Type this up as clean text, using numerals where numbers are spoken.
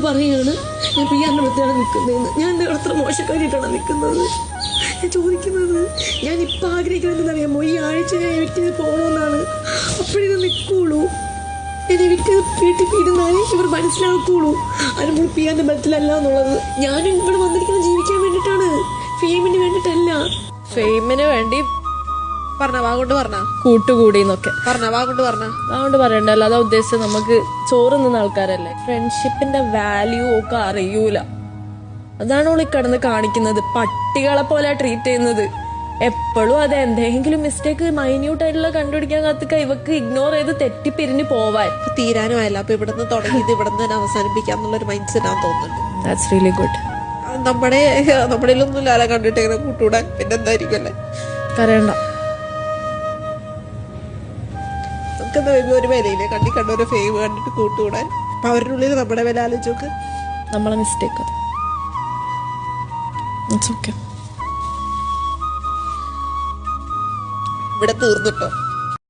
പറയുകയാണ് ഞാൻ പിയാറിന്റെ അടുത്താണ് നിൽക്കുന്നതെന്ന്. ഞാൻ എന്താ അത്ര മോശക്കാരിയിട്ടാണ് നിൽക്കുന്നത്? ഞാൻ ചോദിക്കുന്നത്, ഞാൻ ഇപ്പം ആഗ്രഹിക്കുന്നതെന്നറിയാമോ, ഈ ആഴ്ച ഞാൻ എവിക്റ്റ് പോകണമെന്നാണ്. അപ്പോഴിത് നിൽക്കുള്ളൂ. ഞാൻ എവിക്റ്റ് വീട്ടിൽ ഇരുന്നാലേ ഇവർ മനസ്സിലാക്കുള്ളൂ അനുമോൾ പിയാറിന്റെ ബലത്തിലല്ല എന്നുള്ളത്. ഞാനും ഇവിടെ വന്നിരിക്കുന്നത് ജീവിക്കാൻ വേണ്ടിയിട്ടാണ്, ഫെയിമിന് വേണ്ടിയിട്ടല്ല. ഫെയിമിന് വേണ്ടി പറഞ്ഞ വാഗോണ്ട് പറഞ്ഞ കൂട്ടുകൂടി എന്നൊക്കെ വാഗോണ്ട് പറയണ്ട. അല്ലാതെ ഉദ്ദേശിച്ചത് നമുക്ക് ചോറ് നിന്ന ആൾക്കാരല്ലേ. ഫ്രണ്ട്ഷിപ്പിന്റെ വാല്യൂ ഒക്കെ അറിയൂല. അതാണ് ഓളി കിടന്ന് കാണിക്കുന്നത്. പട്ടികളെ പോലെ ട്രീറ്റ് ചെയ്യുന്നത്. എപ്പോഴും അത് എന്തെങ്കിലും മിസ്റ്റേക്ക് മൈന്യൂട്ട് ആയിട്ടുള്ള കണ്ടുപിടിക്കാൻ കാത്തുക ഇവക്ക് ഇഗ്നോർ ചെയ്ത് തെറ്റിപ്പിരിഞ്ഞ് പോവാൻ. തീരാനുമായല്ല. അപ്പൊ ഇവിടുന്ന് തുടങ്ങിയത് ഇവിടുന്ന് തന്നെ അവസാനിപ്പിക്കാന്നുള്ളൊരു മൈൻഡ് സെറ്റ് ആണെന്ന് തോന്നുന്നുണ്ട്. That's really good. നമ്മുടെയിലൊന്നും ലാല കണ്ടിട്ട് ഇങ്ങനെ കൂട്ടുകൂടാൻ പിന്നെന്തായിരിക്കും അല്ലേ? പറയണ്ട. നമുക്കെന്താ ഒരു വിലയില്ലേ കണ്ട ഒരു ഫെയിം കണ്ടിട്ട് കൂട്ടുകൂടാൻ. അപ്പൊ അവരുടെ ഉള്ളിൽ നമ്മുടെ വില ആലോചിച്ചോക്ക്. നമ്മളെ മിസ്റ്റേക്ക്. It's okay. ഇവിടെ തീർന്നിട്ടോ.